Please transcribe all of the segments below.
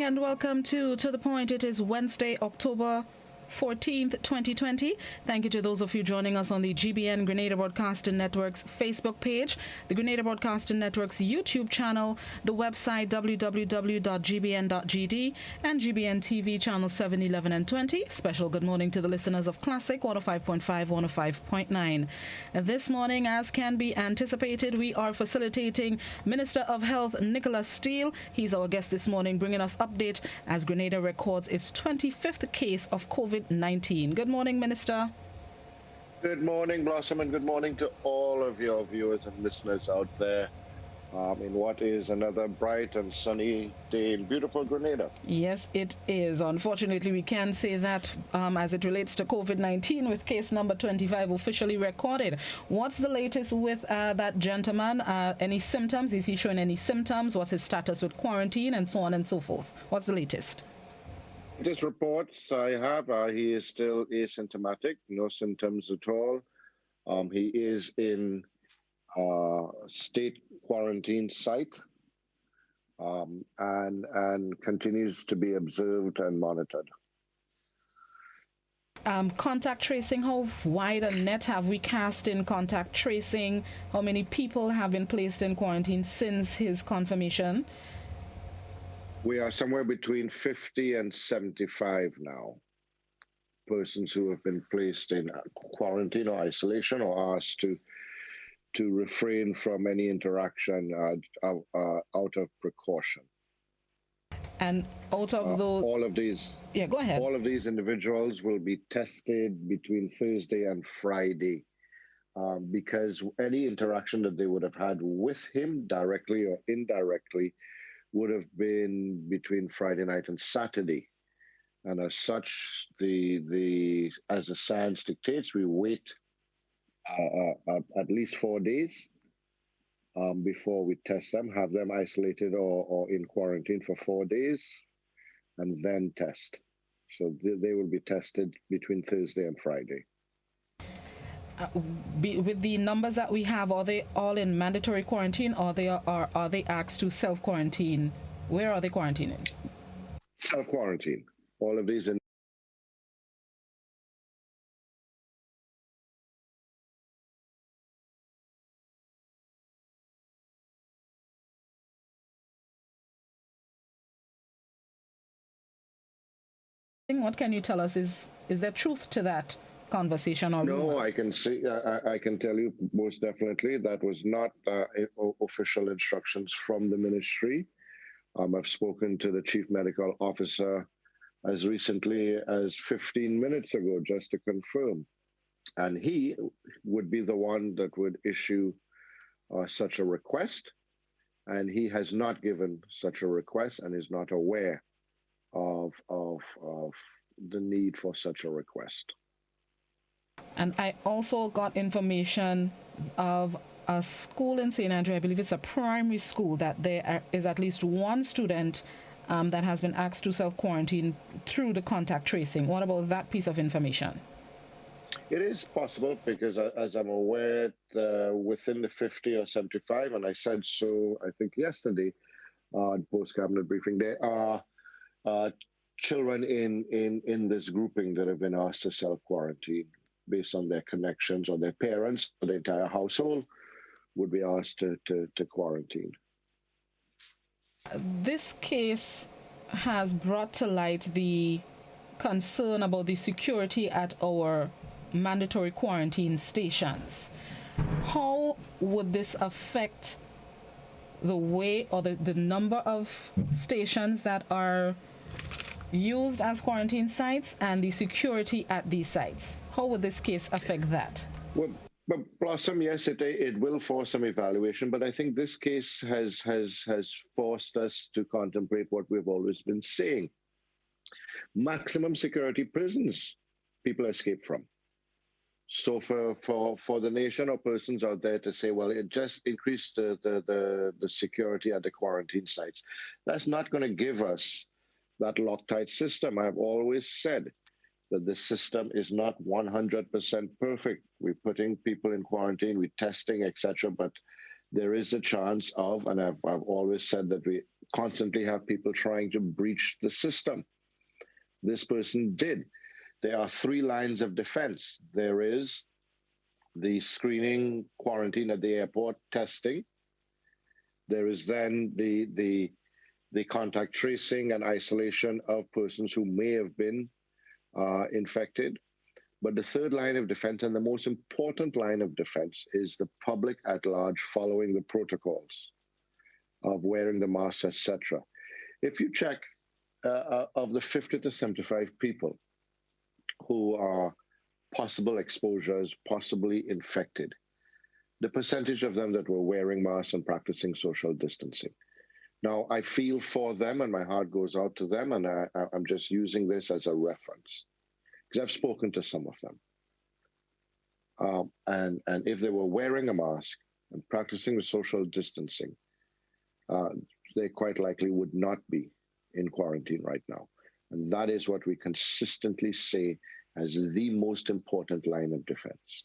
and welcome to The Point. It is Wednesday, October 14th, 2020. Thank you to those of you joining us on the GBN Grenada Broadcasting Network's Facebook page, the Grenada Broadcasting Network's YouTube channel, the website www.gbn.gd, and GBN TV channel 7, 11, and 20. Special good morning to the listeners of Classic 105.5, 105.9. This morning, as can be anticipated, we are facilitating Minister of Health Nickolas Steele. He's our guest this morning, bringing us update as Grenada records its 25th case of COVID-19. Good morning, Minister. Good morning, Blossom, and good morning to all of your viewers and listeners out there in what is another bright and sunny day in beautiful Grenada. Yes, it is. Unfortunately, we can say that as it relates to COVID-19 with case number 25 officially recorded. What's the latest with that gentleman? Any symptoms? Is he showing any symptoms? What's his status with quarantine and so on and so forth? What's the latest? This reports I have, he is still asymptomatic, no symptoms at all. He is in state quarantine site and continues to be observed and monitored. Contact tracing, how wide a net have we cast in contact tracing? How many people have been placed in quarantine since his confirmation? We are somewhere between 50 and 75 now. Persons who have been placed in quarantine or isolation or asked to refrain from any interaction out of precaution. And out of those... all of these... Yeah, go ahead. All of these individuals will be tested between Thursday and Friday because any interaction that they would have had with him directly or indirectly would have been between Friday night and Saturday. And as such, as the science dictates, we wait at least 4 days before we test them, have them isolated or in quarantine for 4 days, and then test. So they will be tested between Thursday and Friday. With the numbers that we have, are they all in mandatory quarantine or are they asked to self-quarantine? Where are they quarantining? Self-quarantine. All of these What can you tell us? Is there truth to that conversation? Or no, I can see. I can tell you most definitely that was not official instructions from the ministry. I've spoken to the chief medical officer as recently as 15 minutes ago just to confirm, and he would be the one that would issue such a request, and he has not given such a request and is not aware of the need for such a request. And I also got information of a school in St. Andrew, I believe it's a primary school, that there is at least one student that has been asked to self-quarantine through the contact tracing. What about that piece of information? It is possible because, as I'm aware, within the 50 or 75, and I said so, I think yesterday, post-cabinet briefing, there are children in this grouping that have been asked to self-quarantine based on their connections or their parents, or the entire household would be asked to quarantine. This case has brought to light the concern about the security at our mandatory quarantine stations. How would this affect the way or the number of stations that are used as quarantine sites and the security at these sites? How would this case affect that? Well, but Blossom, yes, it will force some evaluation, but I think this case has forced us to contemplate what we've always been saying. Maximum security prisons people escape from. So for the nation or persons out there to say, well, it just increased the security at the quarantine sites, that's not going to give us that Loctite system. I've always said that the system is not 100% perfect. We're putting people in quarantine, we're testing, etc. But there is a chance of, and I've always said that we constantly have people trying to breach the system. This person did. There are three lines of defense. There is the screening, quarantine at the airport, testing. There is then the contact tracing and isolation of persons who may have been infected. But the third line of defense, and the most important line of defense, is the public at large following the protocols of wearing the mask, etc. If you check of the 50 to 75 people who are possible exposures, possibly infected, the percentage of them that were wearing masks and practicing social distancing. Now, I feel for them and my heart goes out to them, and I'm just using this as a reference because I've spoken to some of them. And if they were wearing a mask and practicing the social distancing, they quite likely would not be in quarantine right now. And that is what we consistently say as the most important line of defense.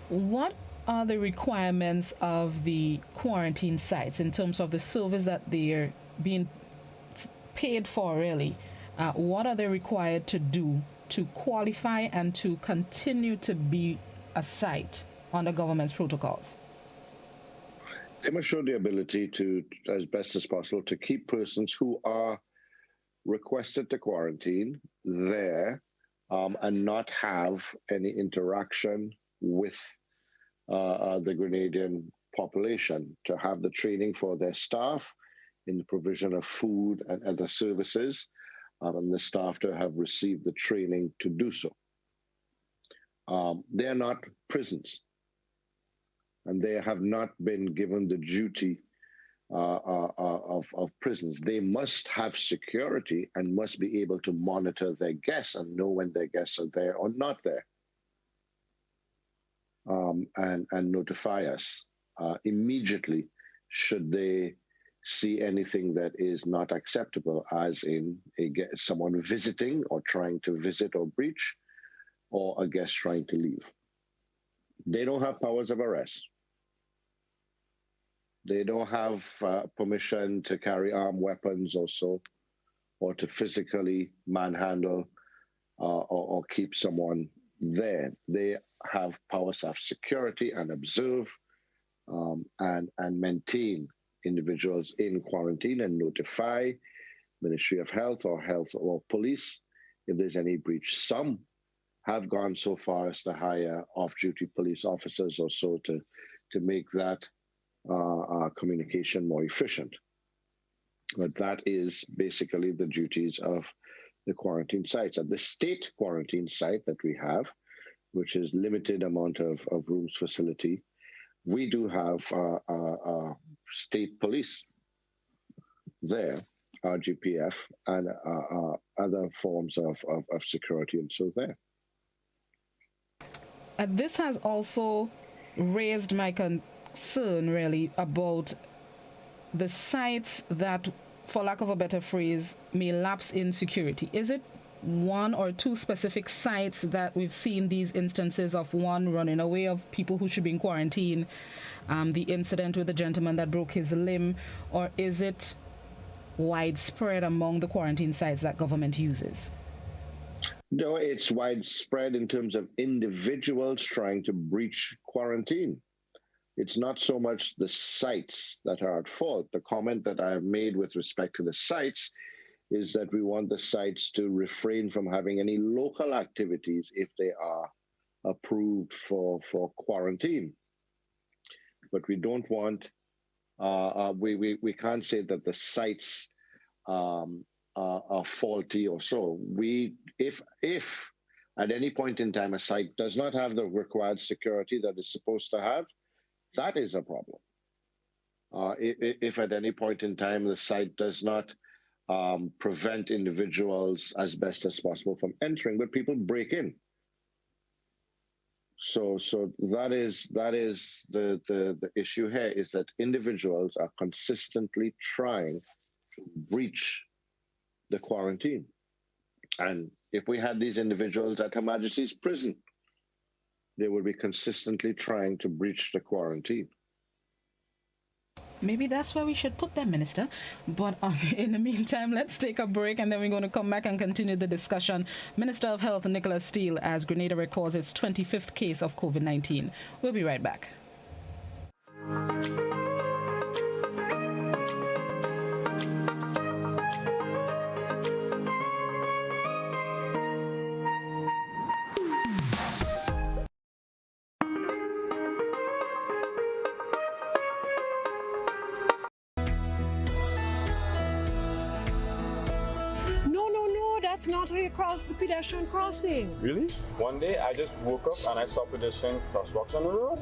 What are the requirements of the quarantine sites in terms of the service that they're being paid for, really? What are they required to do to qualify and to continue to be a site under government's protocols? They must show the ability to, as best as possible, to keep persons who are requested to quarantine there and not have any interaction with the Grenadian population, to have the training for their staff in the provision of food and other services, and the staff to have received the training to do so. They are not prisons, and they have not been given the duty of prisons. They must have security and must be able to monitor their guests and know when their guests are there or not there, and notify us immediately should they see anything that is not acceptable, as in someone visiting or trying to visit or breach, or a guest trying to leave. They don't have powers of arrest. They don't have permission to carry armed weapons or so, or to physically manhandle or keep someone there. They have powers to have security and observe and maintain individuals in quarantine and notify Ministry of Health or police if there's any breach. Some have gone so far as to hire off-duty police officers or so to make that communication more efficient. But that is basically the duties of the quarantine sites. At the state quarantine site that we have, which is limited amount of rooms facility, we do have state police there, RGPF, and other forms of security and so there. This has also raised my concern, really, about the sites that, for lack of a better phrase, may lapse in security. Is it one or two specific sites that we've seen these instances of one running away of people who should be in quarantine, the incident with the gentleman that broke his limb, or is it widespread among the quarantine sites that government uses? No, it's widespread in terms of individuals trying to breach quarantine. It's not so much the sites that are at fault. The comment that I have made with respect to the sites is that we want the sites to refrain from having any local activities if they are approved for quarantine. But we don't want, we can't say that the sites are faulty or so. If at any point in time a site does not have the required security that it's supposed to have, that is a problem. If at any point in time the site does not prevent individuals as best as possible from entering, but people break in. So that is the issue here, is that individuals are consistently trying to breach the quarantine. And if we had these individuals at Her Majesty's prison, they would be consistently trying to breach the quarantine. Maybe that's where we should put them, Minister. But in the meantime, let's take a break and then we're going to come back and continue the discussion. Minister of Health Nickolas Steele as Grenada records its 25th case of COVID-19. We'll be right back. That's not how you cross the pedestrian crossing. Really? One day I just woke up and I saw pedestrian crosswalks on the road.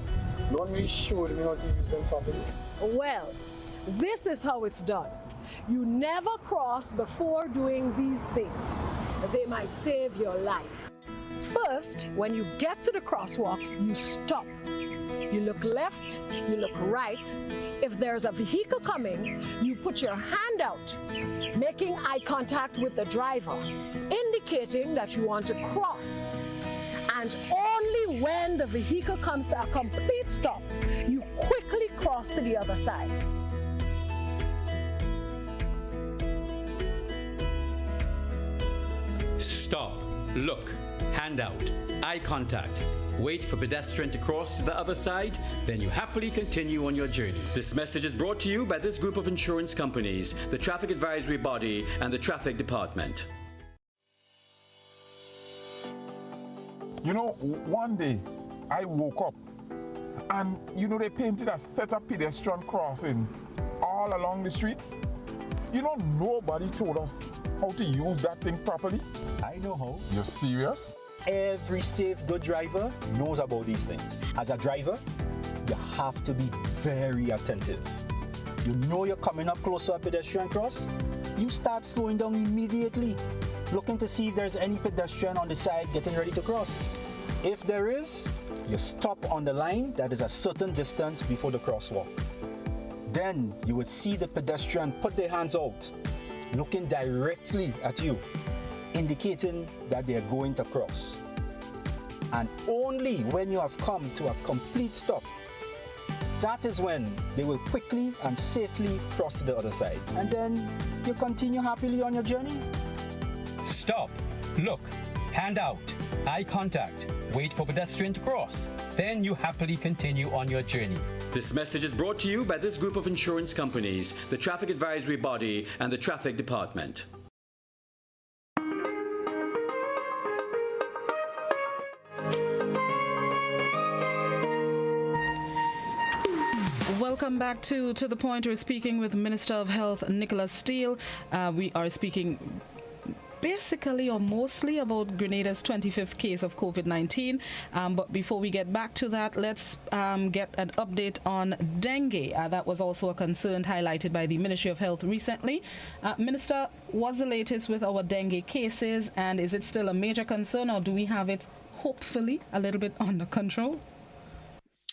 No one really showed me how to use them properly. Well, this is how it's done. You never cross before doing these things. They might save your life. First, when you get to the crosswalk, you stop. You look left, you look right. If there's a vehicle coming, you put your hand out, making eye contact with the driver, indicating that you want to cross. And only when the vehicle comes to a complete stop, you quickly cross to the other side. Stop, look, hand out, eye contact. Wait for pedestrian to cross to the other side, then you happily continue on your journey. This message is brought to you by this group of insurance companies, the Traffic Advisory Body, and the Traffic Department. You know, one day I woke up and, they painted a set of pedestrian crossing all along the streets. Nobody told us how to use that thing properly. I know how. You're serious? Every safe, good driver knows about these things. As a driver, you have to be very attentive. You know you're coming up close to a pedestrian cross, you start slowing down immediately, looking to see if there's any pedestrian on the side getting ready to cross. If there is, you stop on the line that is a certain distance before the crosswalk. Then you would see the pedestrian put their hands out, looking directly at you, indicating that they are going to cross. And only when you have come to a complete stop, that is when they will quickly and safely cross to the other side. And then you continue happily on your journey. Stop, look, hand out, eye contact. Wait for pedestrian to cross. Then you happily continue on your journey. This message is brought to you by this group of insurance companies, the Traffic Advisory Body, and the Traffic Department. Welcome back to The Point. We're speaking with Minister of Health Nickolas Steele. We are speaking basically or mostly about Grenada's 25th case of COVID-19. But before we get back to that, let's get an update on dengue. That was also a concern highlighted by the Ministry of Health recently. Minister, what's the latest with our dengue cases, and is it still a major concern, or do we have it hopefully a little bit under control?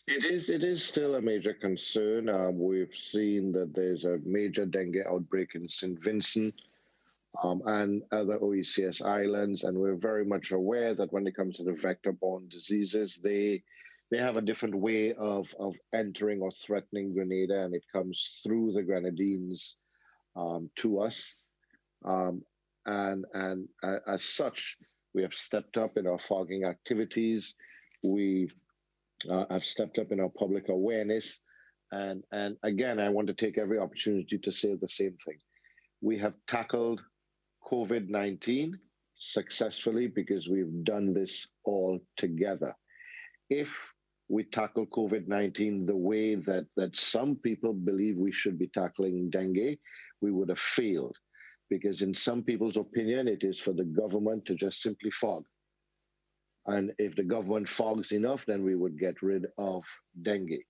It is still a major concern. We've seen that there's a major dengue outbreak in St. Vincent and other OECS islands, and we're very much aware that when it comes to the vector-borne diseases, they have a different way of entering or threatening Grenada, and it comes through the Grenadines to us. And as such, we have stepped up in our fogging activities. We have stepped up in our public awareness. And again, I want to take every opportunity to say the same thing. We have tackled COVID-19 successfully because we've done this all together. If we tackle COVID-19 the way that some people believe we should be tackling dengue, we would have failed. Because in some people's opinion, it is for the government to just simply fog. And if the government fogs enough, then we would get rid of dengue.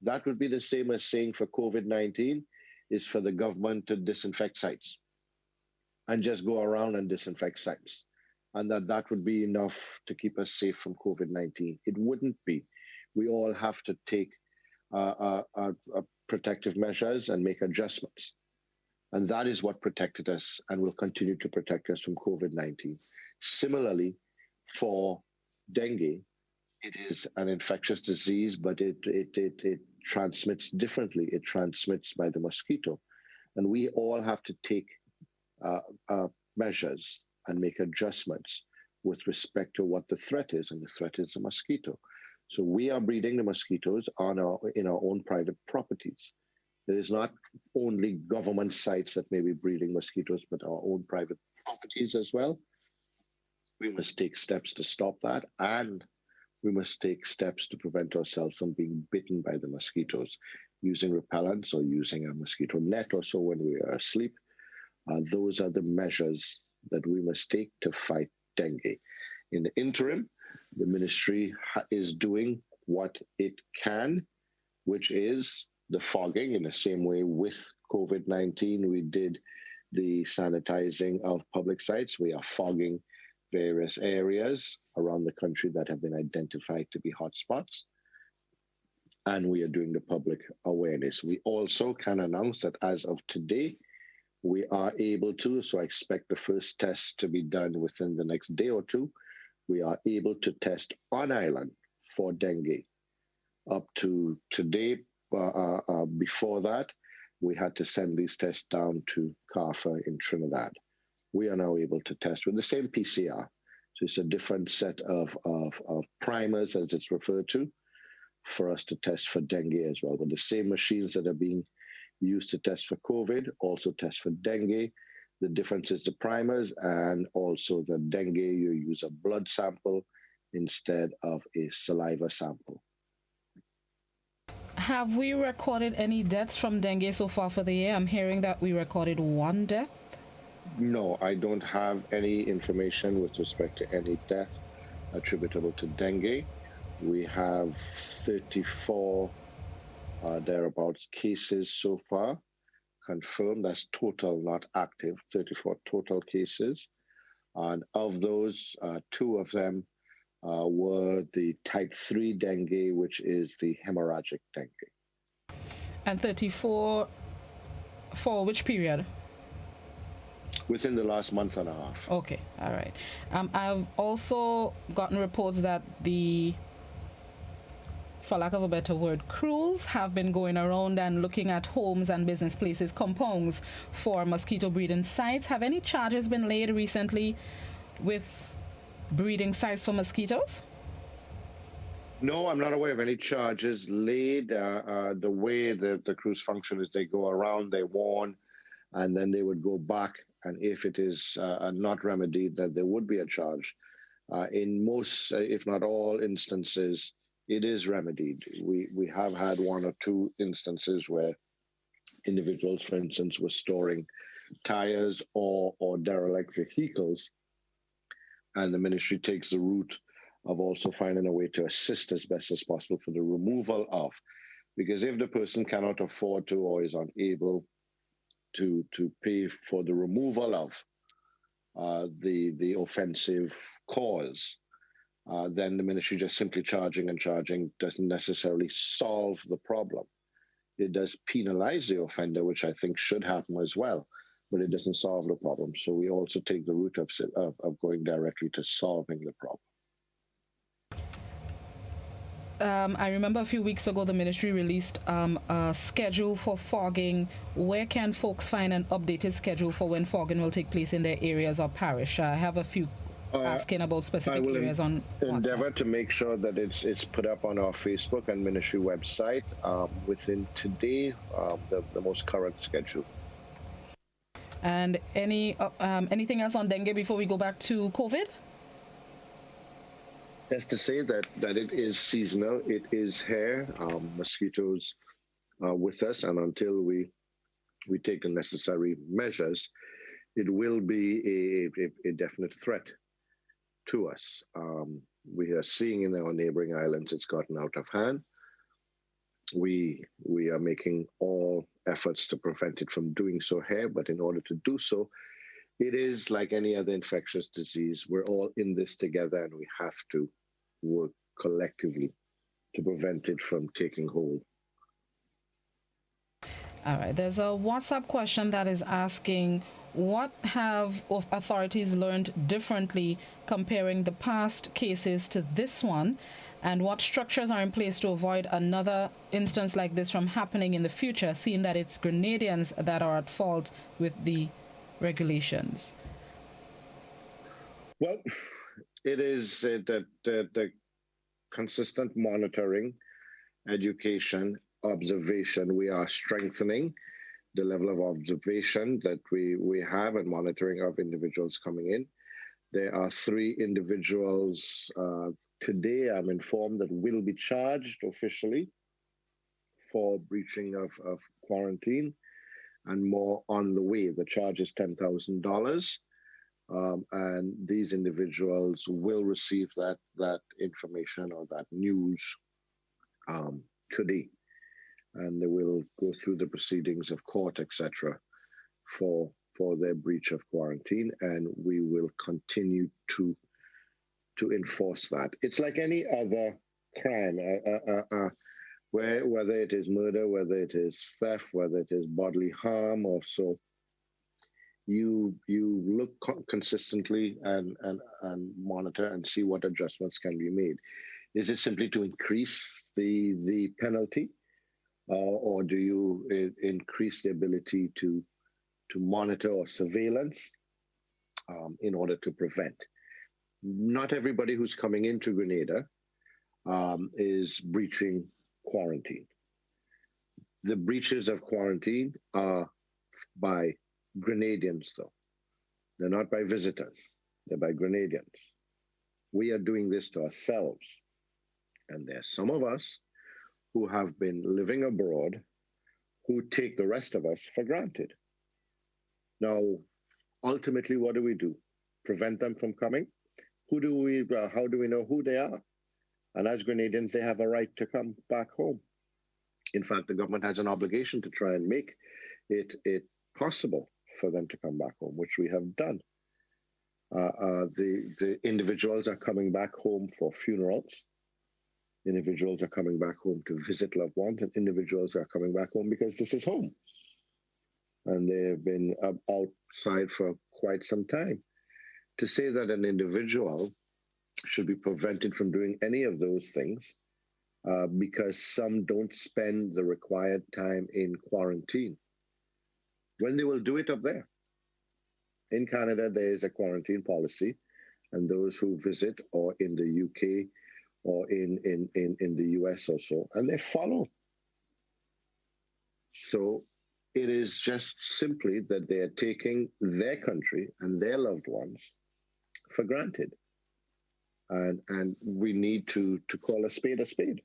That would be the same as saying for COVID-19 is for the government to disinfect sites and just go around and disinfect sites. And that would be enough to keep us safe from COVID-19. It wouldn't be. We all have to take protective measures and make adjustments. And that is what protected us and will continue to protect us from COVID-19. Similarly, for dengue, it is an infectious disease, but it transmits differently. It transmits by the mosquito. And we all have to take measures and make adjustments with respect to what the threat is, and the threat is the mosquito. So we are breeding the mosquitoes in our own private properties. It is not only government sites that may be breeding mosquitoes, but our own private properties as well. We must take steps to stop that, and we must take steps to prevent ourselves from being bitten by the mosquitoes using repellents or using a mosquito net or so when we are asleep. Those are the measures that we must take to fight dengue. In the interim, the ministry is doing what it can, which is the fogging. In the same way with COVID-19, we did the sanitizing of public sites. We are fogging various areas around the country that have been identified to be hotspots. And we are doing the public awareness. We also can announce that as of today, we are able to, so I expect the first test to be done within the next day or two. We are able to test on island for dengue. Up to today, before that, we had to send these tests down to CARFA in Trinidad. We are now able to test with the same PCR. So it's a different set of primers, as it's referred to, for us to test for dengue as well. But the same machines that are being used to test for COVID also test for dengue. The difference is the primers, and also the dengue, you use a blood sample instead of a saliva sample. Have we recorded any deaths from dengue so far for the year? I'm hearing that we recorded one death. No, I don't have any information with respect to any death attributable to dengue. We have 34 thereabouts cases so far confirmed. That's total, not active. 34 total cases, and of those, 2 of them were the type 3 dengue, which is the hemorrhagic dengue. And 34 for which period? Within the last month and a half. Okay, all right. I've also gotten reports that for lack of a better word, crews have been going around and looking at homes and business places, compounds for mosquito breeding sites. Have any charges been laid recently with breeding sites for mosquitoes? No, I'm not aware of any charges laid. The way the crews function is they go around, they warn, and then they would go back. And if it is not remedied, then there would be a charge. In most, if not all instances, it is remedied. We have had 1 or 2 instances where individuals, for instance, were storing tires or derelict vehicles, and the ministry takes the route of also finding a way to assist as best as possible for the removal of. Because if the person cannot afford to or is unable to pay for the removal of the offensive cause, then the ministry just simply charging doesn't necessarily solve the problem. It does penalize the offender, which I think should happen as well, but it doesn't solve the problem. So we also take the route of going directly to solving the problem. I remember a few weeks ago the ministry released a schedule for fogging. Where can folks find an updated schedule for when fogging will take place in their areas or parish? I have a few asking about specific areas on endeavor WhatsApp. to make sure that it's put up on our Facebook and ministry website within today, the most current schedule. And anything else on dengue before we go back to COVID? Just to say that it is seasonal. It is here. Mosquitoes are with us, and until we take the necessary measures, it will be a definite threat to us. We are seeing in our neighboring islands it's gotten out of hand. We are making all efforts to prevent it from doing so here, but in order to do so, it is like any other infectious disease. We're all in this together, and we have to work collectively to prevent it from taking hold. All right. There's a WhatsApp question that is asking, what have authorities learned differently comparing the past cases to this one? And what structures are in place to avoid another instance like this from happening in the future, seeing that it's Grenadians that are at fault with the regulations? Well, it is the consistent monitoring, education, observation. We are strengthening the level of observation that we have and monitoring of individuals coming in. There are 3 individuals today, I'm informed, that will be charged officially for breaching of quarantine, and more on the way. The charge is $10,000. And these individuals will receive that information or that news today, and they will go through the proceedings of court, etc., for their breach of quarantine, and we will continue to enforce that. It's like any other crime, whether it is murder, whether it is theft, whether it is bodily harm, or so. You look consistently and monitor and see what adjustments can be made. Is it simply to increase the penalty, or do you increase the ability to monitor or surveillance in order to prevent? Not everybody who's coming into Grenada is breaching quarantine. The breaches of quarantine are by Grenadians, though. They're not by visitors. They're by Grenadians. We are doing this to ourselves. And there are some of us who have been living abroad who take the rest of us for granted. Now, ultimately, what do? Prevent them from coming? How do we know who they are? And as Grenadians, they have a right to come back home. In fact, the government has an obligation to try and make it possible for them to come back home, which we have done. The individuals are coming back home for funerals. Individuals are coming back home to visit loved ones, and individuals are coming back home because this is home. And they've been outside for quite some time. To say that an individual should be prevented from doing any of those things because some don't spend the required time in quarantine, when they will do it up there. In Canada, there is a quarantine policy, and those who visit, or in the UK, or in the US or so, and they follow. So it is just simply that they are taking their country and their loved ones for granted. And we need to call a spade a spade.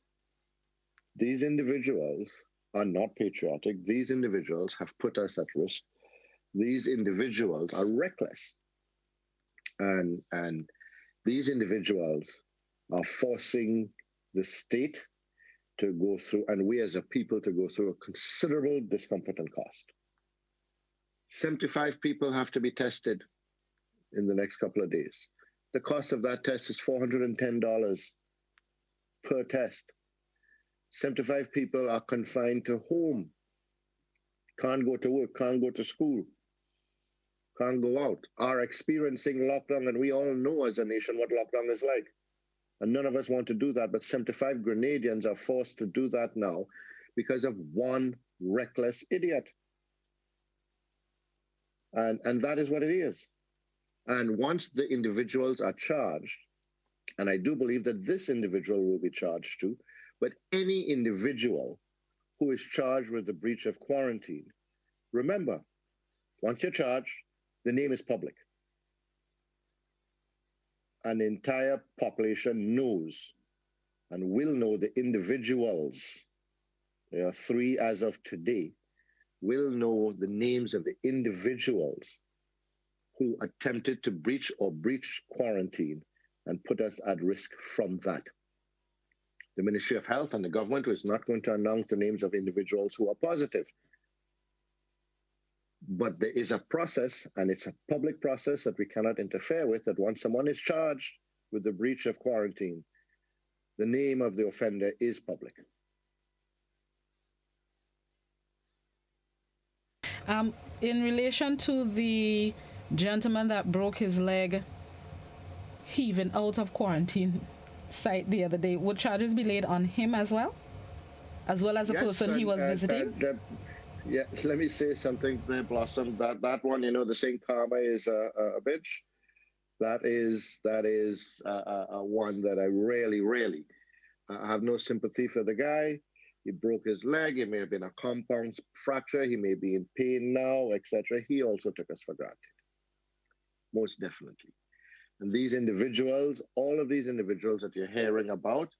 These individuals are not patriotic. These individuals have put us at risk. These individuals are reckless. And these individuals are forcing the state to go through, and we as a people to go through, a considerable discomfort and cost. 75 people have to be tested in the next couple of days. The cost of that test is $410 per test. 75 people are confined to home, can't go to work, can't go to school, can't go out, are experiencing lockdown, and we all know as a nation what lockdown is like. And none of us want to do that, but 75 Grenadians are forced to do that now because of one reckless idiot. And that is what it is. And once the individuals are charged, and I do believe that this individual will be charged too, but any individual who is charged with the breach of quarantine, remember, once you're charged, the name is public. An entire population knows and will know the individuals. There are 3 as of today, will know the names of the individuals who attempted to breach or breach quarantine and put us at risk from that. The Ministry of Health and the government is not going to announce the names of individuals who are positive. But there is a process, and it's a public process that we cannot interfere with, that once someone is charged with the breach of quarantine, the name of the offender is public. In relation to the gentleman that broke his leg heaving out of quarantine, site the other day, would charges be laid on him as well as the person he was visiting? Yeah, let me say something there, Blossom. That one, the saying karma is a bitch. That is one that I really have no sympathy for the guy. He broke his leg. It may have been a compound fracture. He may be in pain now, etc. He also took us for granted, most definitely. And these individuals, all of these individuals that you're hearing about,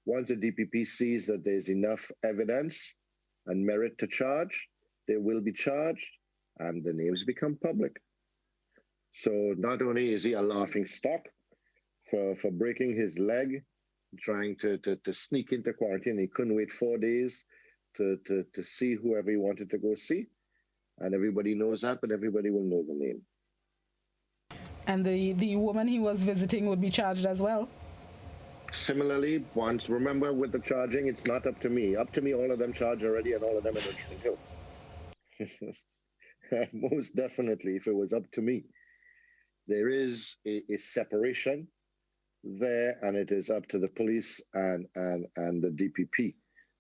once the DPP sees that there's enough evidence and merit to charge, they will be charged, and the names become public. So not only is he a laughing stock for breaking his leg, trying to sneak into quarantine. He couldn't wait 4 days to see whoever he wanted to go see. And everybody knows that, but everybody will know the name. And the woman he was visiting would be charged as well? Similarly, remember with the charging, it's not up to me. Up to me, all of them charge already, and all of them are in Hill. Most definitely, if it was up to me. There is a separation there, and it is up to the police and the DPP.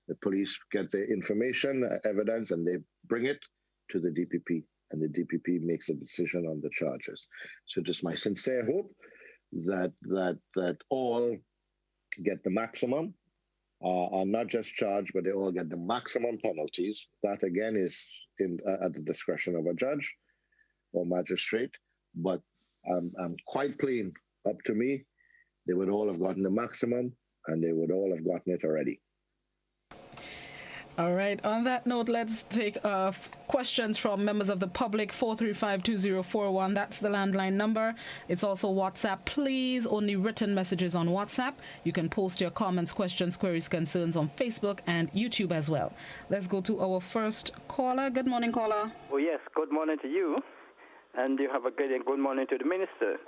The police get the information, evidence, and they bring it to the DPP, and the DPP makes a decision on the charges. So it is my sincere hope that all get the maximum, are not just charged, but they all get the maximum penalties. That again is at the discretion of a judge or magistrate. But I'm quite plain, up to me, they would all have gotten the maximum, and they would all have gotten it already. All right. On that note, let's take questions from members of the public. 435-2041. That's the landline number. It's also WhatsApp. Please, only written messages on WhatsApp. You can post your comments, questions, queries, concerns on Facebook and YouTube as well. Let's go to our first caller. Good morning, caller. Oh, yes. Good morning to you. And you have a good morning to the minister.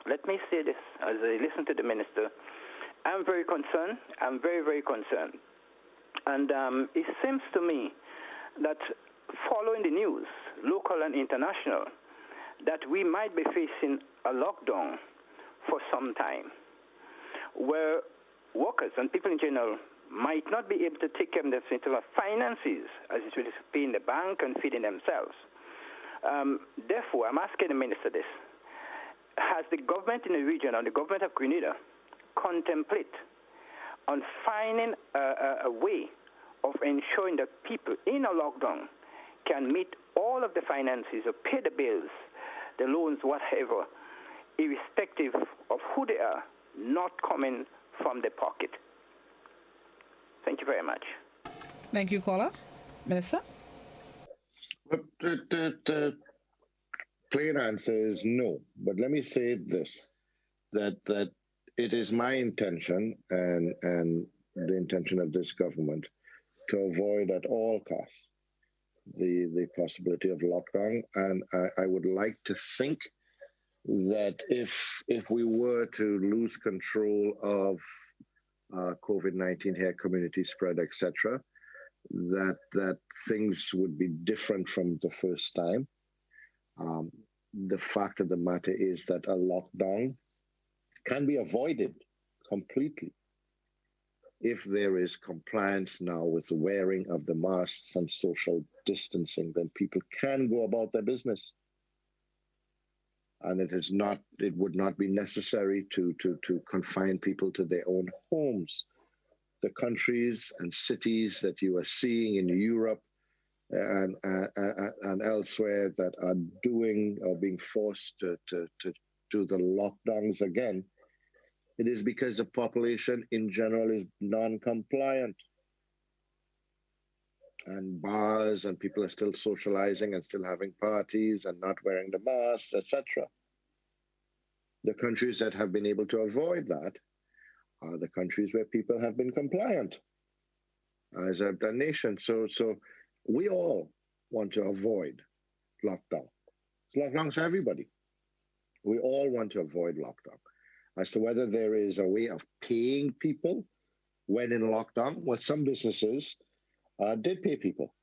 Let me say this as I listen to the minister. I'm very concerned. I'm very, very concerned. And it seems to me that following the news, local and international, that we might be facing a lockdown for some time, where workers and people in general might not be able to take care of their finances, as it is paying the bank and feeding themselves. Therefore, I'm asking the minister this. Has the government in the region and the government of Grenada contemplate on finding a way of ensuring that people in a lockdown can meet all of the finances or pay the bills, the loans, whatever, irrespective of who they are, not coming from the pocket? Thank you very much. Thank you, caller. Minister? But the plain answer is no. But let me say this, that it is my intention and the intention of this government to avoid at all costs the possibility of lockdown. And I would like to think that if we were to lose control of COVID-19 here, community spread, etc., that things would be different from the first time. The fact of the matter is that a lockdown can be avoided completely if there is compliance now with the wearing of the masks and social distancing. Then people can go about their business, and it would not be necessary to confine people to their own homes. The countries and cities that you are seeing in Europe and elsewhere that are doing or being forced to do the lockdowns again, it is because the population in general is non-compliant. And bars and people are still socializing and still having parties and not wearing the masks, etc. The countries that have been able to avoid that are the countries where people have been compliant as a nation. So we all want to avoid lockdown. Lockdown's for everybody. We all want to avoid lockdown. As to whether there is a way of paying people when in lockdown, well, some businesses did pay people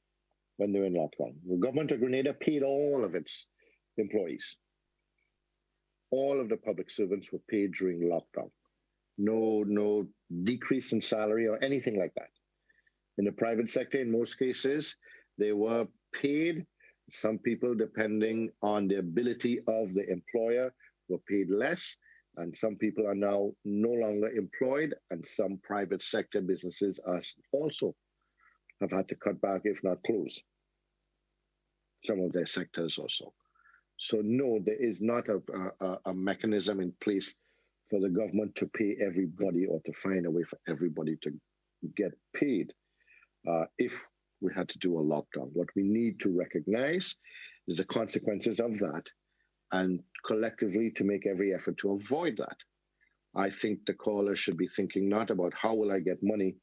when they were in lockdown. The government of Grenada paid all of its employees. All of the public servants were paid during lockdown. no decrease in salary or anything like that. In the private sector, in most cases, they were paid. Some people, depending on the ability of the employer, were paid less. And some people are now no longer employed. And some private sector businesses are also have had to cut back, if not close, some of their sectors also. So no, there is not a mechanism in place for the government to pay everybody or to find a way for everybody to get paid if we had to do a lockdown. What we need to recognize is the consequences of that and collectively to make every effort to avoid that. I think the caller should be thinking not about how will I get money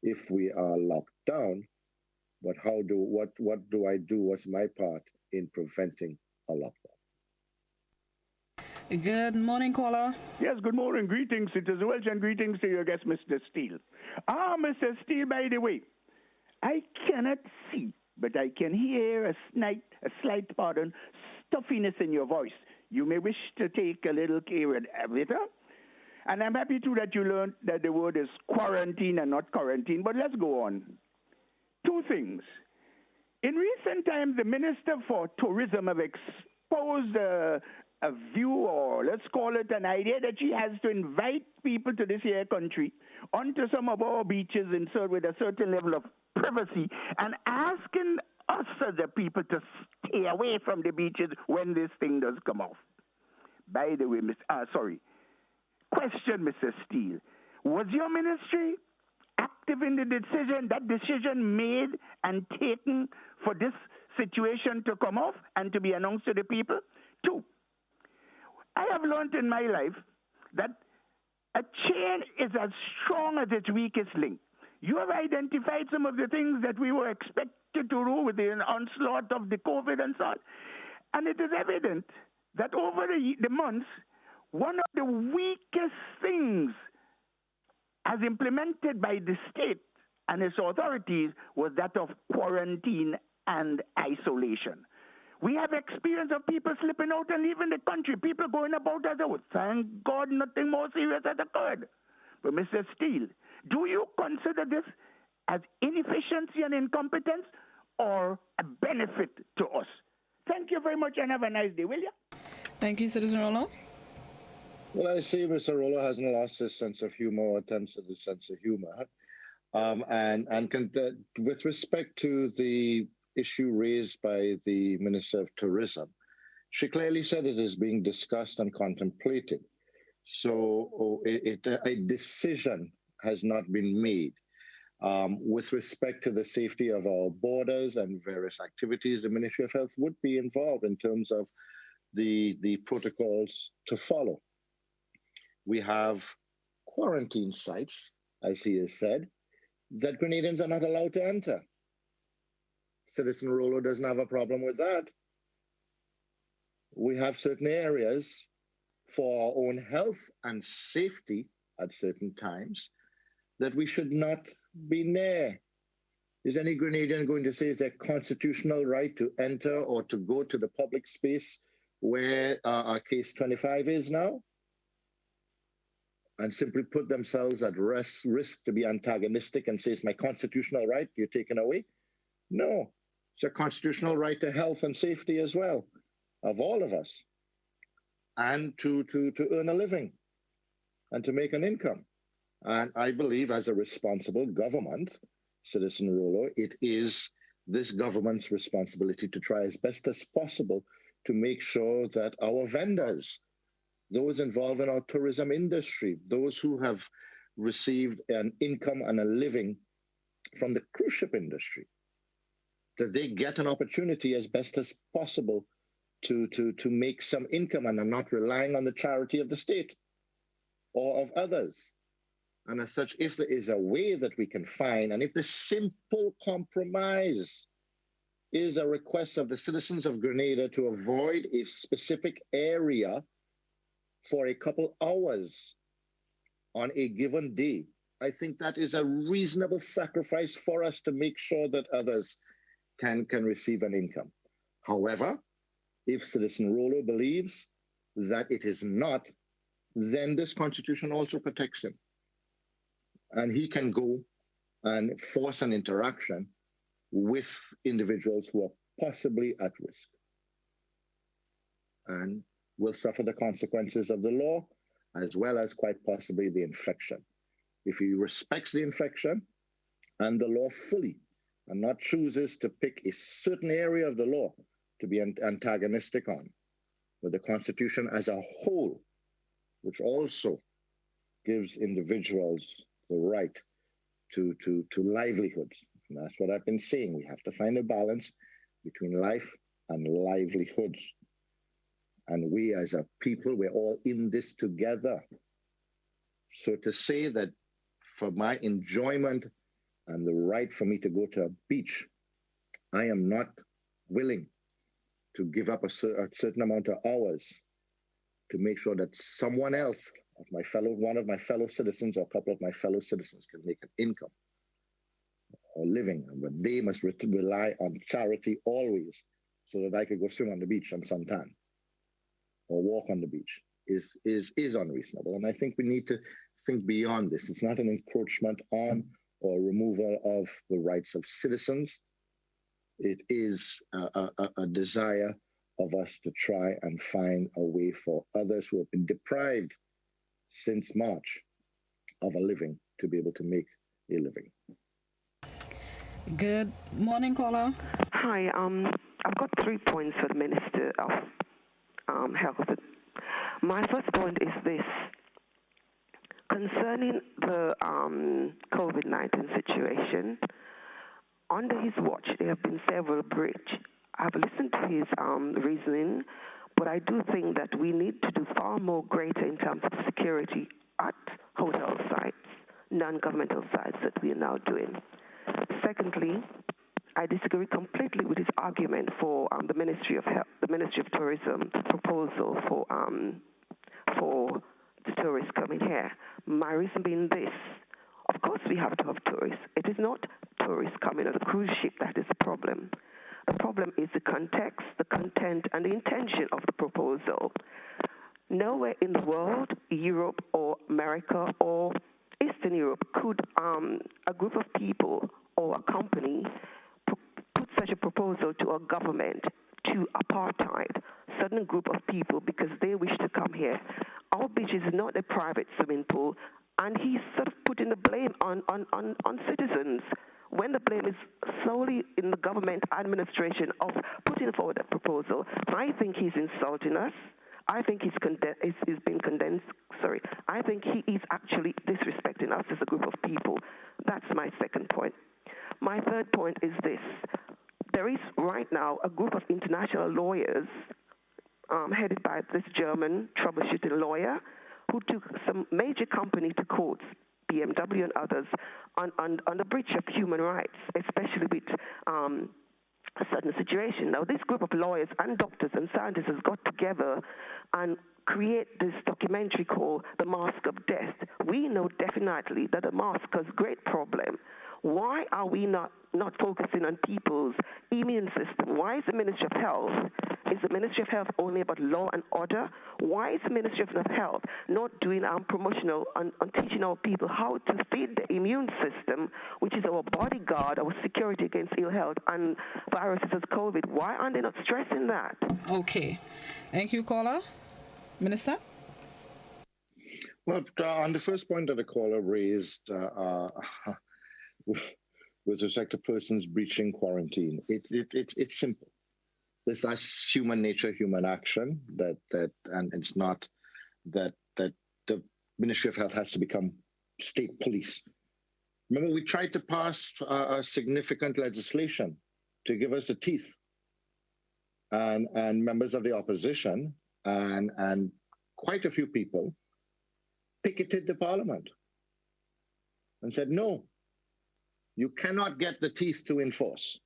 if we are locked down, but what do I do? What's my part in preventing a lockdown? Good morning, caller. Yes, good morning. Greetings, Alexis-Welsh, and greetings to your guest, Mr. Steele. Mr. Steele, by the way, I cannot see, but I can hear a slight stuffiness in your voice. You may wish to take a little care with it. And I'm happy too that you learned that the word is quarantine and not quarantine, but let's go on. Two things. In recent times, the Minister for Tourism have exposed a view, or let's call it an idea, that she has to invite people to this here country onto some of our beaches with a certain level of privacy and asking us as the people to stay away from the beaches when this thing does come off. By the way, question, Mr. Steele, was your ministry active in the decision made and taken for this situation to come off and to be announced to the people? Two, I have learned in my life that a chain is as strong as its weakest link. You have identified some of the things that we were expected to do with the onslaught of the COVID and so on. And it is evident that over the months, one of the weakest things as implemented by the state and its authorities was that of quarantine and isolation. We have experience of people slipping out and leaving the country, people going about as though, thank God nothing more serious has occurred. But Mr. Steele, do you consider this as inefficiency and incompetence or a benefit to us? Thank you very much and have a nice day, will you? Thank you, Citizen Rollo. Well, I see Mr. Rollo hasn't lost his sense of humor or attempts at his sense of humor. With respect to the issue raised by the Minister of Tourism, she clearly said it is being discussed and contemplated. So a decision has not been made. With respect to the safety of our borders and various activities, the Ministry of Health would be involved in terms of the protocols to follow. We have quarantine sites, as he has said, that Grenadians are not allowed to enter. Citizen Rollo doesn't have a problem with that. We have certain areas for our own health and safety at certain times that we should not be near. Is any Grenadian going to say it's their constitutional right to enter or to go to the public space where our case 25 is now? And simply put themselves at risk to be antagonistic and say it's my constitutional right, you're taken away? No, it's a constitutional right to health and safety as well, of all of us, and to earn a living and to make an income. And I believe as a responsible government, Citizen Rollo, it is this government's responsibility to try as best as possible to make sure that our vendors, those involved in our tourism industry, those who have received an income and a living from the cruise ship industry, that they get an opportunity as best as possible to make some income and are not relying on the charity of the state or of others. And as such, if there is a way that we can find, and if the simple compromise is a request of the citizens of Grenada to avoid a specific area for a couple hours on a given day, I think that is a reasonable sacrifice for us to make sure that others can receive an income. However, if Citizen Rollo believes that it is not then this constitution also protects him. And he can go and force an interaction with individuals who are possibly at risk and will suffer the consequences of the law, as well as quite possibly the infection. If he respects the infection and the law fully, and not chooses to pick a certain area of the law to be antagonistic on, but the Constitution as a whole, which also gives individuals the right to livelihoods. And that's what I've been saying. We have to find a balance between life and livelihoods. And we as a people, we're all in this together. So to say that for my enjoyment and the right for me to go to a beach, I am not willing to give up a certain amount of hours to make sure that someone else, one of my fellow citizens or a couple of my fellow citizens can make an income or living, but they must rely on charity always so that I could go swim on the beach on suntan or walk on the beach is unreasonable. And I think we need to think beyond this. It's not an encroachment on or removal of the rights of citizens. It is a desire of us to try and find a way for others who have been deprived since March of a living to be able to make a living. Good morning, caller. Hi, I've got 3 points for the Minister of Health. My first point is this. Concerning the COVID-19 situation, under his watch, there have been several breaches. I've listened to his reasoning, but I do think that we need to do far more greater in terms of security at hotel sites, non-governmental sites that we are now doing. Secondly, I disagree completely with his argument for the Ministry of Health, the Ministry of Tourism proposal for the tourists coming here. My reason being this: of course we have to have tourists. It is not tourists coming on a cruise ship that is the problem. The problem is the context, the content, and the intention of the proposal. Nowhere in the world, Europe or America or Eastern Europe, could a group of people or a company put such a proposal to a government to apartheid certain group of people because they wish to come here. Our beach is not a private swimming pool, and he's sort of putting the blame on citizens when the blame is solely in the government administration of putting forward a proposal. I think he's insulting us. I think he's been condensed. Sorry, I think he is actually disrespecting us as a group of people. That's my second point. My third point is this. There is right now a group of international lawyers headed by this German troubleshooting lawyer who took some major company to courts, BMW and others, on the breach of human rights, especially with a certain situation. Now, this group of lawyers and doctors and scientists has got together and create this documentary called The Mask of Death. We know definitely that the mask has great problem. Why are we not focusing on people's immune system? Why is the Ministry of Health? Is the Ministry of Health only about law and order? Why is the Ministry of Health not doing promotional on teaching our people how to feed the immune system, which is our bodyguard, our security against ill health and viruses as COVID? Why aren't they not stressing that? Okay. Thank you, caller. Minister? Well, on the first point that the caller raised, with respect to persons breaching quarantine, it's simple. This is human nature, human action. And it's not that the Ministry of Health has to become state police. Remember, we tried to pass a significant legislation to give us the teeth, and members of the opposition and quite a few people picketed the parliament and said no. You cannot get the teeth to enforce.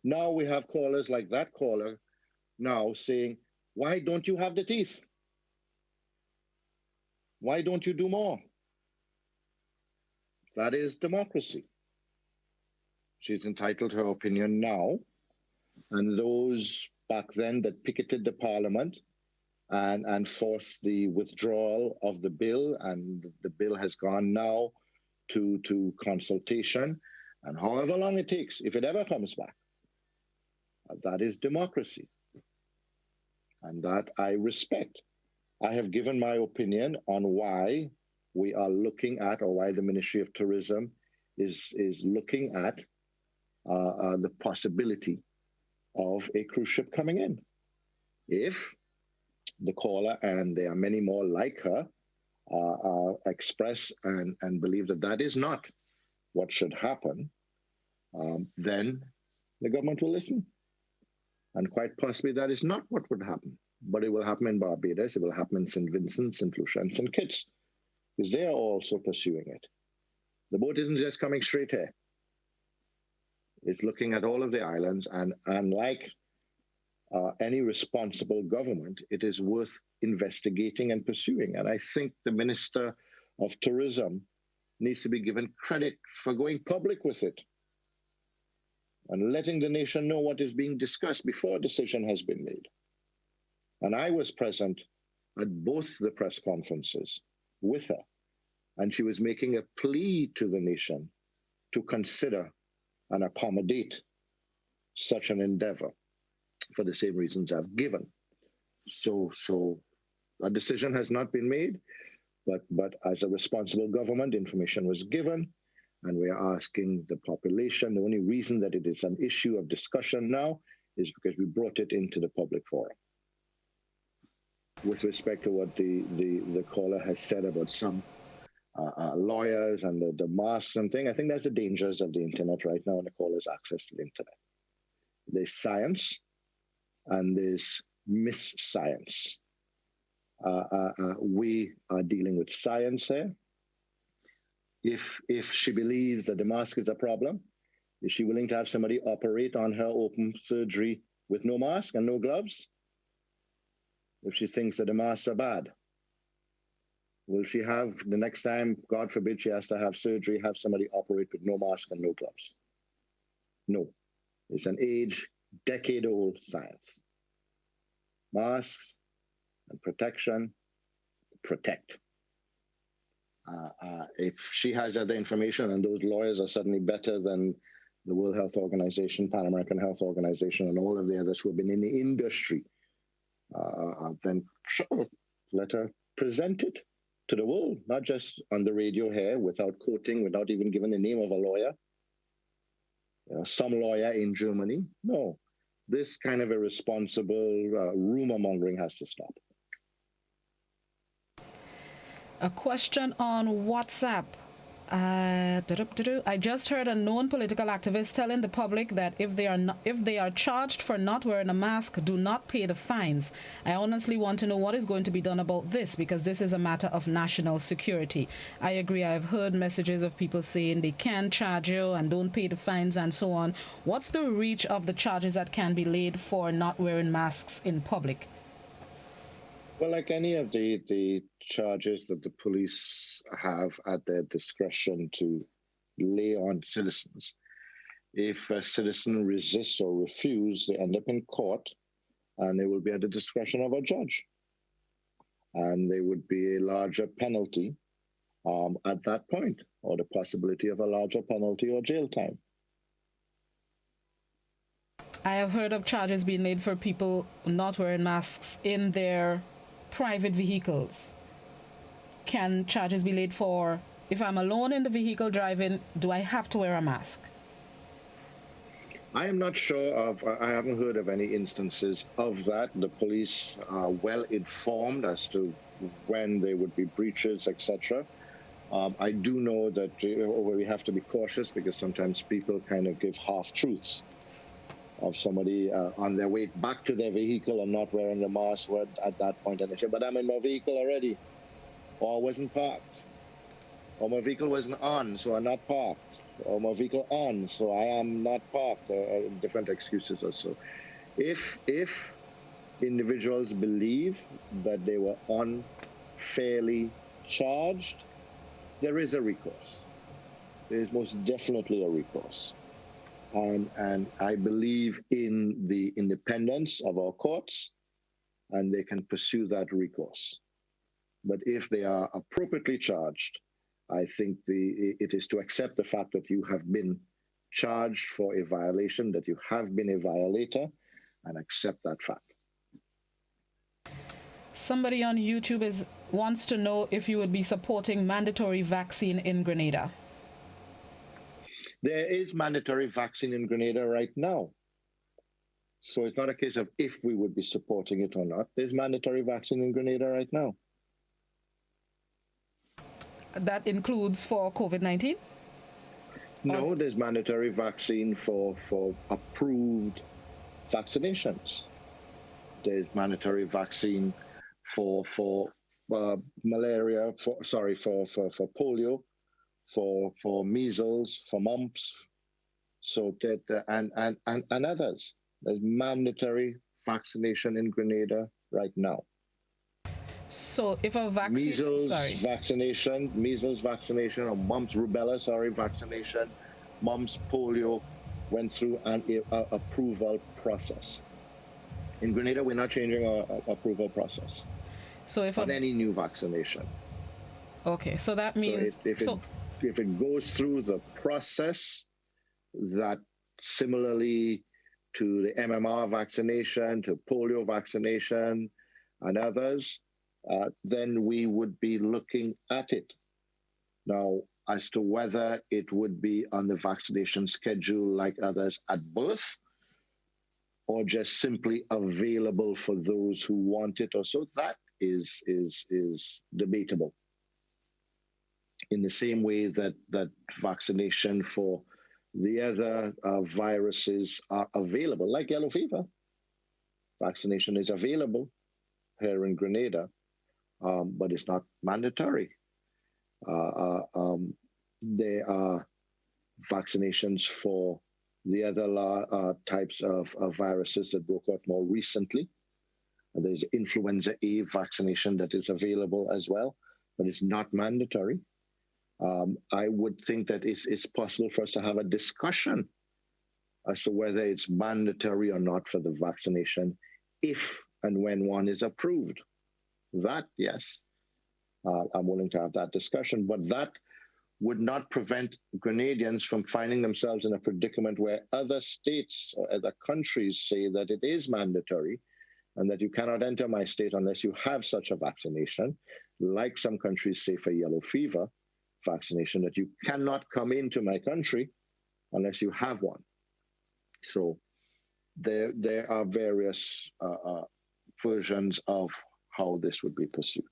Now we have callers like that caller now saying, why don't you have the teeth? Why don't you do more? That is democracy. She's entitled to her opinion now. And those back then that picketed the parliament and force the withdrawal of the bill. And the bill has gone now to consultation. And however long it takes, if it ever comes back, that is democracy. And that I respect. I have given my opinion on why we are looking at, or why the Ministry of Tourism is looking at the possibility of a cruise ship coming in. If the caller, and there are many more like her, express and believe that that is not what should happen, then the government will listen. And quite possibly that is not what would happen. But it will happen in Barbados, it will happen in St. Vincent, St. Lucia, and St. Kitts, because they are also pursuing it. The boat isn't just coming straight here. It's looking at all of the islands, and like any responsible government, it is worth investigating and pursuing. And I think the Minister of Tourism needs to be given credit for going public with it and letting the nation know what is being discussed before a decision has been made. And I was present at both the press conferences with her, and she was making a plea to the nation to consider and accommodate such an endeavor for the same reasons I've given. So a decision has not been made, but as a responsible government, information was given, and we are asking the population. The only reason that it is an issue of discussion now is because we brought it into the public forum. With respect to what the caller has said about some lawyers and the masks and thing, I think that's the dangers of the internet right now, and the caller's access to the internet. There's science and there's misscience. We are dealing with science here. If she believes that the mask is a problem, is she willing to have somebody operate on her open surgery with no mask and no gloves? If she thinks that the masks are bad, will she have, the next time, God forbid, she has to have surgery, have somebody operate with no mask and no gloves? No. It's an decade-old science. Masks and protection, protect. If she has other information and those lawyers are suddenly better than the World Health Organization, Pan American Health Organization, and all of the others who have been in the industry, then sure, let her present it to the world, not just on the radio here without quoting, without even giving the name of a lawyer. Some lawyer in Germany. No, this kind of irresponsible rumor mongering has to stop. A question on WhatsApp. I just heard a known political activist telling the public that if they are charged for not wearing a mask, do not pay the fines. I honestly want to know what is going to be done about this, because this is a matter of national security. I agree. I've heard messages of people saying they can charge you and don't pay the fines and so on. What's the reach of the charges that can be laid for not wearing masks in public? Well, like any of the charges that the police have at their discretion to lay on citizens, if a citizen resists or refuses, they end up in court, and they will be at the discretion of a judge. And there would be a larger penalty at that point, or the possibility of a larger penalty or jail time. I have heard of charges being laid for people not wearing masks in their private vehicles. Can charges be laid for, if I'm alone in the vehicle driving, do I have to wear a mask? I am not sure of, I haven't heard of any instances of that. The police are well informed as to when there would be breaches, etc. I do know that we have to be cautious, because sometimes people kind of give half-truths of somebody on their way back to their vehicle and not wearing the mask at that point, and they say, but I'm in my vehicle already, or I wasn't parked, or my vehicle wasn't on, so I'm not parked, or my vehicle on, so I am not parked, or different excuses or so. If individuals believe that they were unfairly charged, there is a recourse. There is most definitely a recourse. And I believe in the independence of our courts, and they can pursue that recourse. But if they are appropriately charged, I think it is to accept the fact that you have been charged for a violation, that you have been a violator, and accept that fact. Somebody on YouTube wants to know if you would be supporting mandatory vaccine in Grenada. There is mandatory vaccine in Grenada right now. So it's not a case of if we would be supporting it or not. There's mandatory vaccine in Grenada right now. That includes for COVID-19? No, there's mandatory vaccine for approved vaccinations. There's mandatory vaccine for malaria, for polio, for measles, for mumps, so that and others. There's mandatory vaccination in Grenada right now. So if a vaccine, measles vaccination, or mumps, rubella, vaccination, mumps, polio, went through an approval process. In Grenada, we're not changing our approval process. So if on any new vaccination. Okay, so that means if it goes through the process that similarly to the MMR vaccination, to polio vaccination, and others, then we would be looking at it. Now, as to whether it would be on the vaccination schedule like others at birth, or just simply available for those who want it or so, that is debatable. In the same way that vaccination for the other viruses are available, like yellow fever. Vaccination is available here in Grenada, but it's not mandatory. There are vaccinations for the other types of viruses that broke out more recently. There's influenza A vaccination that is available as well, but it's not mandatory. I would think that it's possible for us to have a discussion as to whether it's mandatory or not for the vaccination if and when one is approved. That, yes, I'm willing to have that discussion, but that would not prevent Grenadians from finding themselves in a predicament where other states or other countries say that it is mandatory and that you cannot enter my state unless you have such a vaccination, like some countries say for yellow fever vaccination, that you cannot come into my country unless you have one. So there are various versions of how this would be pursued.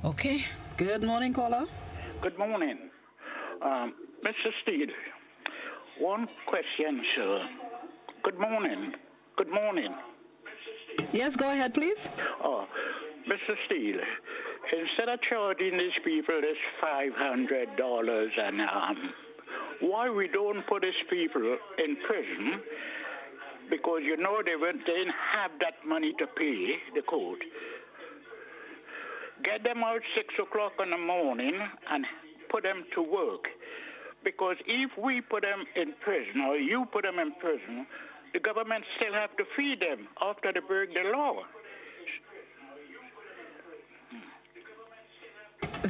Okay. Good morning, caller. Good morning. Mr. Steele, one question, sir. Good morning. Good morning. Yes, go ahead, please. Mr. Steele, instead of charging these people this $500 and why we don't put these people in prison? Because you know they didn't have that money to pay the court. Get them out 6 o'clock in the morning and put them to work. Because if we put them in prison or you put them in prison, the government still have to feed them after they break the law.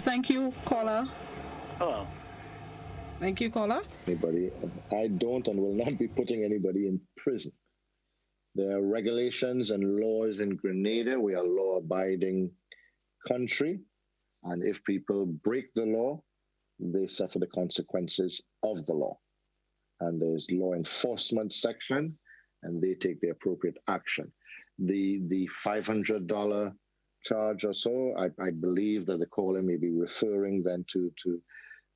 Thank you, caller. Oh. Thank you, caller. Anybody, I don't and will not be putting anybody in prison. There are regulations and laws in Grenada. We are a law-abiding country, and if people break the law, they suffer the consequences of the law. And there's law enforcement section, and they take the appropriate action. The $500 charge or so, I believe that the caller may be referring then to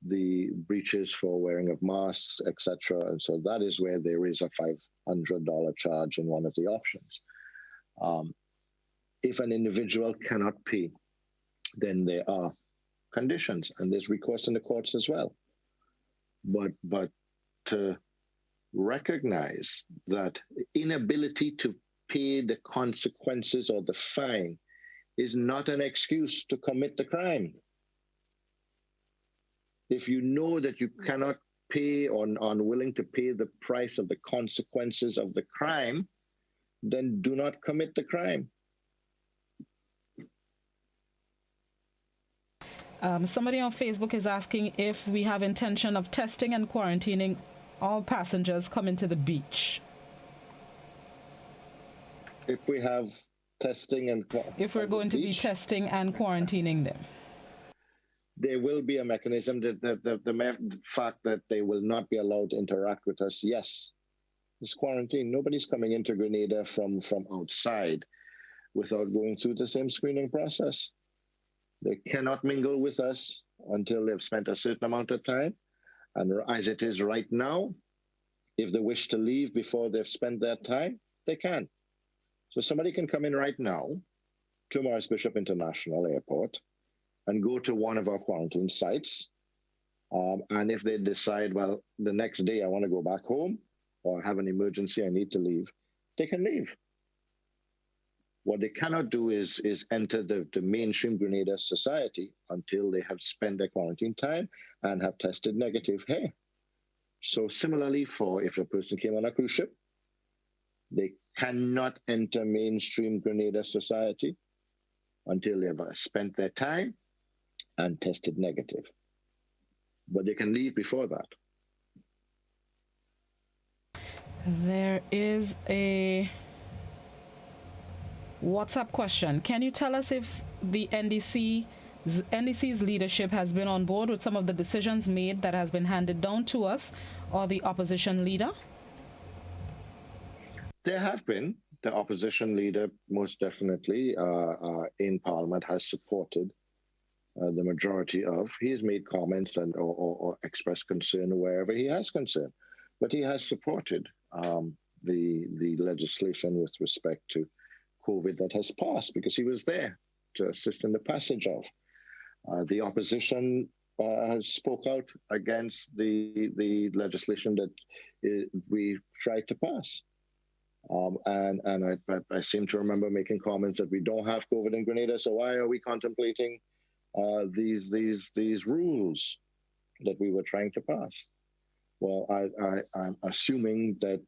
the breaches for wearing of masks, etc. And so that is where there is a $500 charge in one of the options. If an individual cannot pay, then there are conditions, and there's recourse in the courts as well. But to recognize that inability to pay the consequences or the fine is not an excuse to commit the crime. If you know that you cannot pay or are unwilling to pay the price of the consequences of the crime, then do not commit the crime. Somebody on Facebook is asking if we have intention of testing and quarantining all passengers coming to the beach. If we have testing and if we're going to be testing and quarantining them, there will be a mechanism. The fact that they will not be allowed to interact with us, yes, it's quarantine. Nobody's coming into Grenada from outside without going through the same screening process. They cannot mingle with us until they've spent a certain amount of time. And as it is right now, if they wish to leave before they've spent their time, they can. So somebody can come in right now to Morris Bishop International Airport and go to one of our quarantine sites. And if they decide, well, the next day I want to go back home or have an emergency, I need to leave, they can leave. What they cannot do is enter the mainstream Grenada society until they have spent their quarantine time and have tested negative here. So similarly, if a person came on a cruise ship, they cannot enter mainstream Grenada society until they've spent their time and tested negative. But they can leave before that. There is a WhatsApp question. Can you tell us if the NDC's leadership has been on board with some of the decisions made that has been handed down to us or the opposition leader? There have been. The opposition leader, most definitely, in Parliament has supported the majority of. He has made comments and or expressed concern wherever he has concern. But he has supported the legislation with respect to COVID that has passed because he was there to assist in the passage of. The opposition spoke out against the legislation that we tried to pass. And I seem to remember making comments that we don't have COVID in Grenada, so why are we contemplating these rules that we were trying to pass? Well, I'm assuming that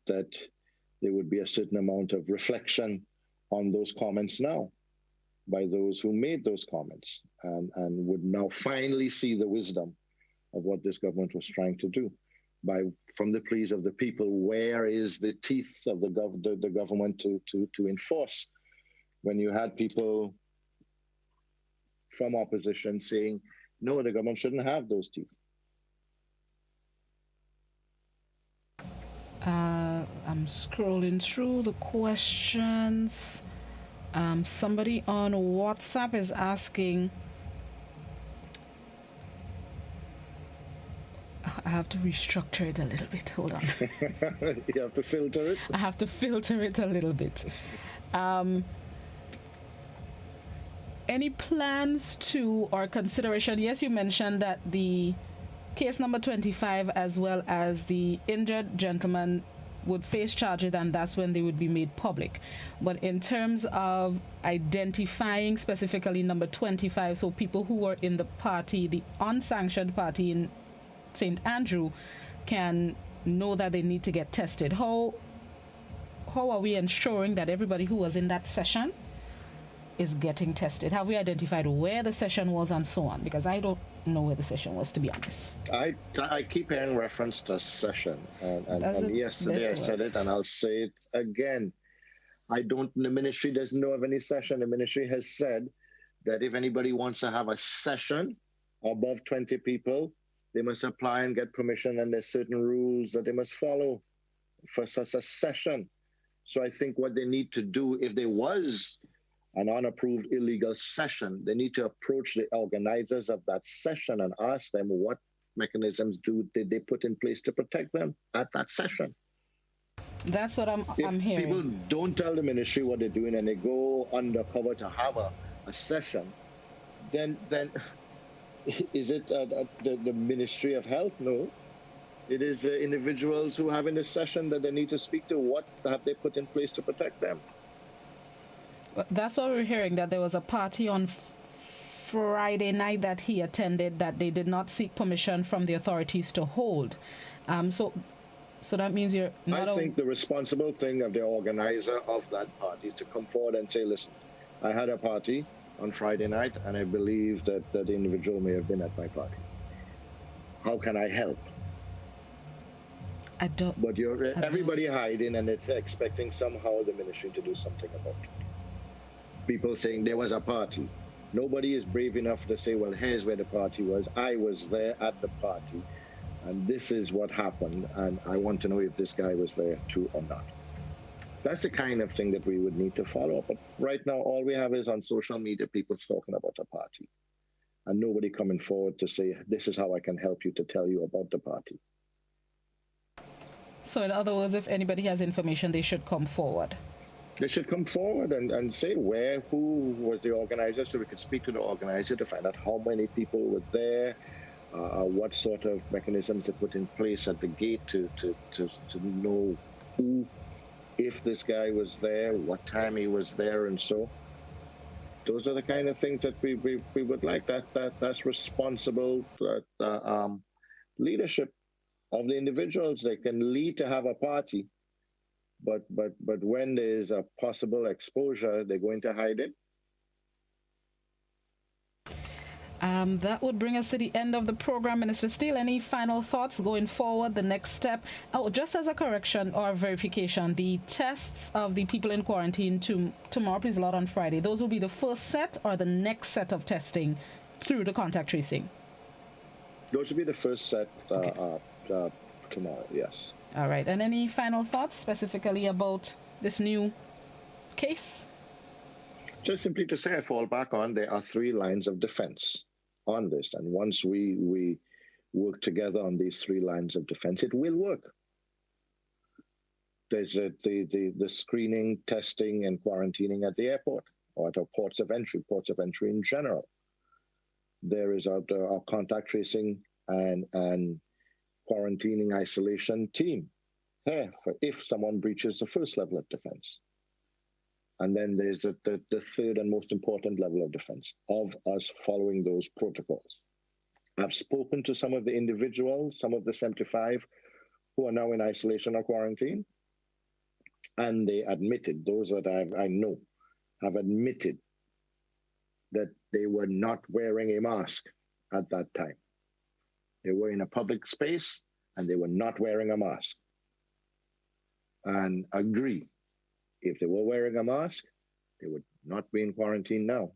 there would be a certain amount of reflection on those comments now by those who made those comments and would now finally see the wisdom of what this government was trying to do. From the pleas of the people, where is the teeth of the government to enforce? When you had people from opposition saying, no, the government shouldn't have those teeth. I'm scrolling through the questions. Somebody on WhatsApp is asking, I have to restructure it a little bit. Hold on. You have to filter it? I have to filter it a little bit. Any plans to or consideration? Yes, you mentioned that the case number 25 as well as the injured gentleman would face charges and that's when they would be made public. But in terms of identifying specifically number 25, so people who were in the party, the unsanctioned party in St. Andrew, can know that they need to get tested. How are we ensuring that everybody who was in that session is getting tested? Have we identified where the session was and so on? Because I don't know where the session was, to be honest. I keep hearing reference to session, and yesterday I said it, and I'll say it again. The ministry doesn't know of any session. The ministry has said that if anybody wants to have a session above 20 people, they must apply and get permission, and there's certain rules that they must follow for such a session. So I think what they need to do, if there was an unapproved illegal session, they need to approach the organizers of that session and ask them what mechanisms did they put in place to protect them at that session. That's what I'm hearing. People don't tell the ministry what they're doing and they go undercover to have a session, then is it the Ministry of Health? No. It is individuals who have in this session that they need to speak to. What have they put in place to protect them? That's what we're hearing, that there was a party on Friday night that he attended that they did not seek permission from the authorities to hold. So So that means you're not. I think the responsible thing of the organizer of that party is to come forward and say, listen, I had a party on Friday night, and I believe that the individual may have been at my party. How can I help? I don't. But everybody hiding, and it's expecting somehow the ministry to do something about it. People saying there was a party. Nobody is brave enough to say, well, here's where the party was. I was there at the party, and this is what happened, and I want to know if this guy was there too or not. That's the kind of thing that we would need to follow up. But right now, all we have is on social media, people talking about a party, and nobody coming forward to say, this is how I can help you, to tell you about the party. So in other words, if anybody has information, they should come forward. They should come forward and say who was the organizer, so we could speak to the organizer to find out how many people were there, what sort of mechanisms they put in place at the gate to know who, if this guy was there, what time he was there, and so. Those are the kind of things that we would like. That's responsible leadership of the individuals. They can lead to have a party, but when there is a possible exposure, they're going to hide it. That would bring us to the end of the program. Minister Steele, any final thoughts going forward, the next step? Oh, just as a correction or verification, the tests of the people in quarantine tomorrow, please lot on Friday, those will be the first set or the next set of testing through the contact tracing? Those will be the first set tomorrow, yes. All right. And any final thoughts specifically about this new case? Just simply to say, I fall back on, there are 3 lines of defense on this. And once we work together on these 3 lines of defense, it will work. There's the screening, testing, and quarantining at the airport or at our ports of entry in general. There is our contact tracing and quarantining isolation team here for if someone breaches the first level of defense. And then there's the third and most important level of defense of us following those protocols. I've spoken to some of the individuals, some of the 75 who are now in isolation or quarantine, and they admitted, those that I know have admitted that they were not wearing a mask at that time. They were in a public space and they were not wearing a mask. And agree, if they were wearing a mask, they would not be in quarantine now.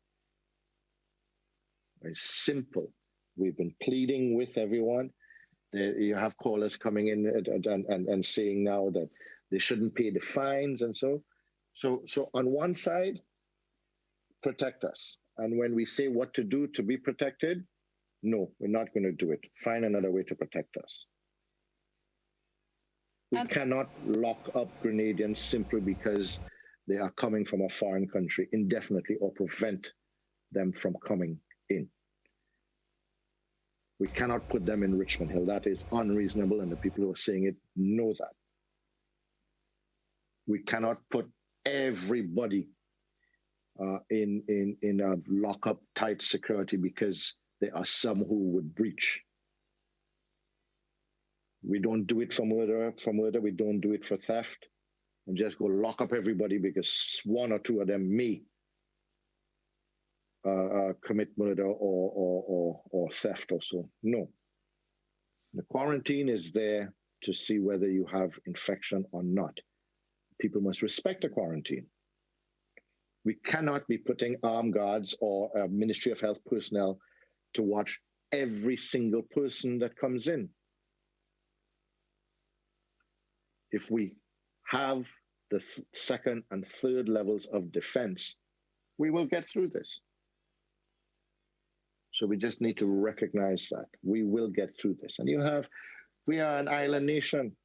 Very simple. We've been pleading with everyone. You have callers coming in and saying now that they shouldn't pay the fines and so. So on one side, protect us. And when we say what to do to be protected, no, we're not going to do it. Find another way to protect us. We cannot lock up Grenadians simply because they are coming from a foreign country indefinitely or prevent them from coming in. We cannot put them in Richmond Hill. That is unreasonable, and the people who are saying it know that. We cannot put everybody in a lock-up tight security because there are some who would breach. We don't do it for murder. We don't do it for theft. And just go lock up everybody because 1 or 2 of them may commit murder or theft or so. No. The quarantine is there to see whether you have infection or not. People must respect the quarantine. We cannot be putting armed guards or Ministry of Health personnel to watch every single person that comes in. If we have the second and third levels of defense, we will get through this. So we just need to recognize that. We will get through this. And we are an island nation.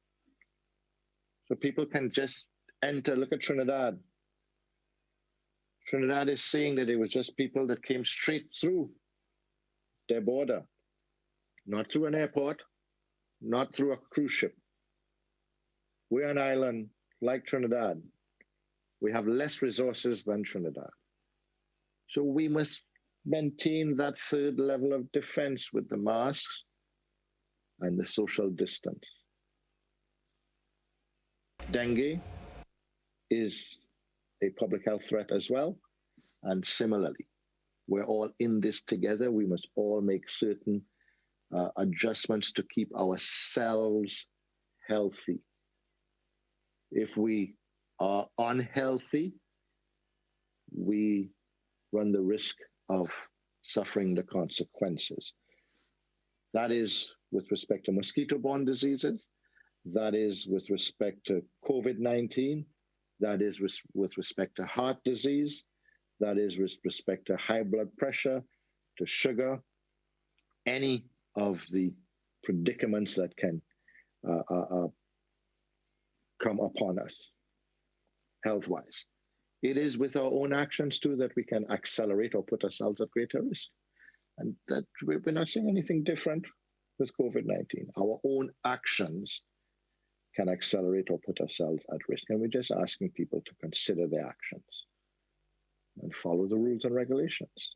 So people can just enter. Look at Trinidad. Trinidad is saying that it was just people that came straight through their border, not through an airport, not through a cruise ship. We're an island like Trinidad. We have less resources than Trinidad. So we must maintain that third level of defense with the masks and the social distance. Dengue is a public health threat as well. And similarly, we're all in this together. We must all make certain adjustments to keep ourselves healthy. If we are unhealthy, we run the risk of suffering the consequences. That is with respect to mosquito-borne diseases. That is with respect to COVID-19. That is with respect to heart disease. That is with respect to high blood pressure, to sugar, any of the predicaments that can come upon us health-wise. It is with our own actions too that we can accelerate or put ourselves at greater risk. And that we're not seeing anything different with COVID-19. Our own actions can accelerate or put ourselves at risk. And we're just asking people to consider their actions and follow the rules and regulations.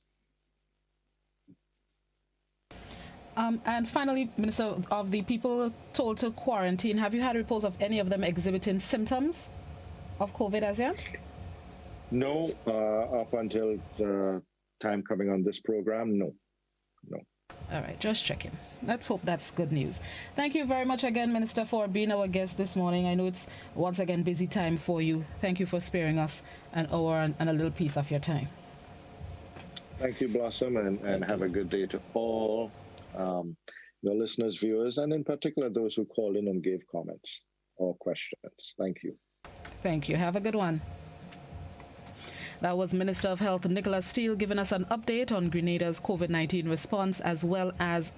And finally, Minister, of the people told to quarantine, have you had reports of any of them exhibiting symptoms of COVID as yet? No, up until the time coming on this program, no. All right, just checking. Let's hope that's good news. Thank you very much again, Minister, for being our guest this morning. I know it's once again busy time for you. Thank you for sparing us an hour and a little piece of your time. Thank you, Blossom, and have a good day to all your listeners, viewers, and in particular those who called in and gave comments or questions. Thank you. Thank you. Have a good one. That was Minister of Health Nickolas Steele giving us an update on Grenada's COVID-19 response as well as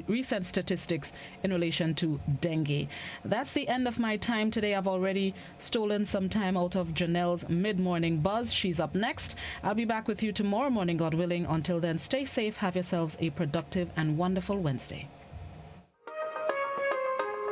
recent statistics in relation to dengue. That's the end of my time today. I've already stolen some time out of Janelle's mid-morning buzz. She's up next. I'll be back with you tomorrow morning, God willing. Until then, stay safe. Have yourselves a productive and wonderful Wednesday.